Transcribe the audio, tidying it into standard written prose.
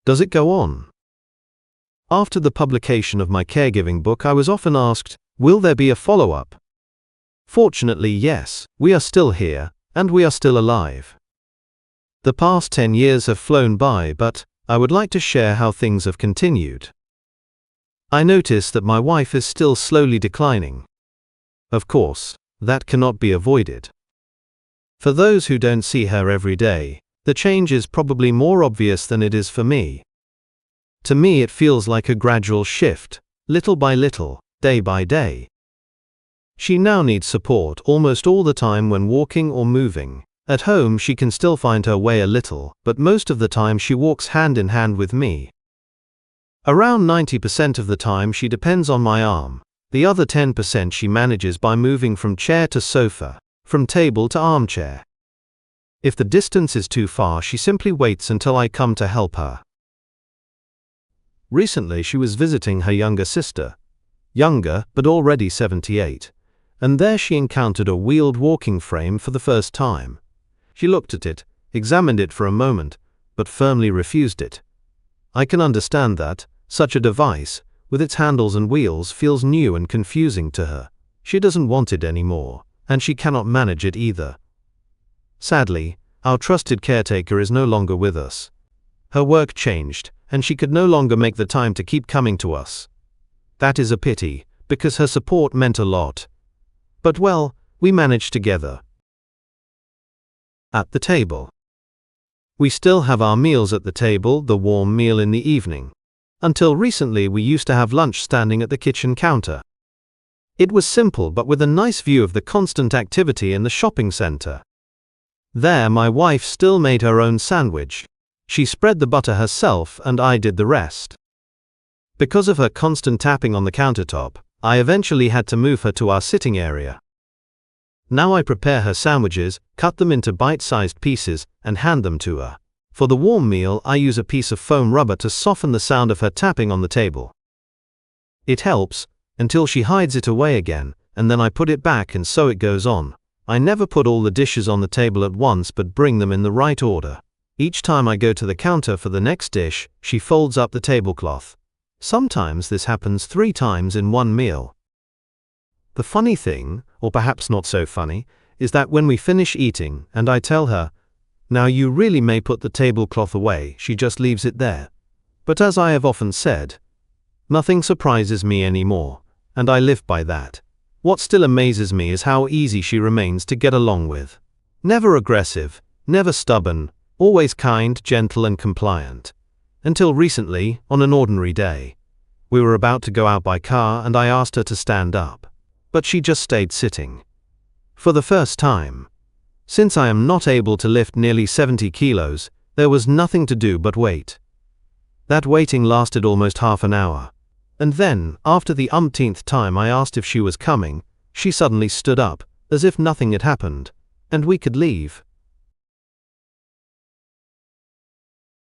Does it go on? After the publication of my caregiving book, I was often asked, will there be a follow-up? Fortunately, yes, we are still here, and we are still alive. The past 10 years have flown by, but I would like to share how things have continued. I notice that my wife is still slowly declining. Of course, that cannot be avoided. For those who don't see her every day, the change is probably more obvious than it is for me. To me, it feels like a gradual shift, little by little, day by day. She now needs support almost all the time when walking or moving. At home, she can still find her way a little, but most of the time she walks hand in hand with me. Around 90% of the time she depends on my arm. The other 10% she manages by moving from chair to sofa, from table to armchair. If the distance is too far, she simply waits until I come to help her. Recently she was visiting her younger sister, younger but already 78, and there she encountered a wheeled walking frame for the first time. She looked at it, examined it for a moment, but firmly refused it. I can understand that. Such a device, with its handles and wheels, feels new and confusing to her. She doesn't want it anymore, and she cannot manage it either. Sadly, our trusted caretaker is no longer with us. Her work changed, and she could no longer make the time to keep coming to us. That is a pity, because her support meant a lot. But well, we managed together. At the table. We still have our meals at the table, the warm meal in the evening. Until recently we used to have lunch standing at the kitchen counter. It was simple but with a nice view of the constant activity in the shopping center. There my wife still made her own sandwich. She spread the butter herself and I did the rest. Because of her constant tapping on the countertop, I eventually had to move her to our sitting area. Now I prepare her sandwiches, cut them into bite-sized pieces, and hand them to her. For the warm meal, I use a piece of foam rubber to soften the sound of her tapping on the table. It helps, until she hides it away again, and then I put it back, and so it goes on. I never put all the dishes on the table at once but bring them in the right order. Each time I go to the counter for the next dish, she folds up the tablecloth. Sometimes this happens 3 times in one meal. The funny thing, or perhaps not so funny, is that when we finish eating and I tell her, "Now you really may put the tablecloth away," she just leaves it there. But as I have often said, nothing surprises me anymore, and I live by that. What still amazes me is how easy she remains to get along with. Never aggressive, never stubborn, always kind, gentle and compliant. Until recently, on an ordinary day. We were about to go out by car and I asked her to stand up. But she just stayed sitting. For the first time. Since I am not able to lift nearly 70 kilos, there was nothing to do but wait. That waiting lasted almost half an hour. And then, after the umpteenth time I asked if she was coming, she suddenly stood up, as if nothing had happened, and we could leave.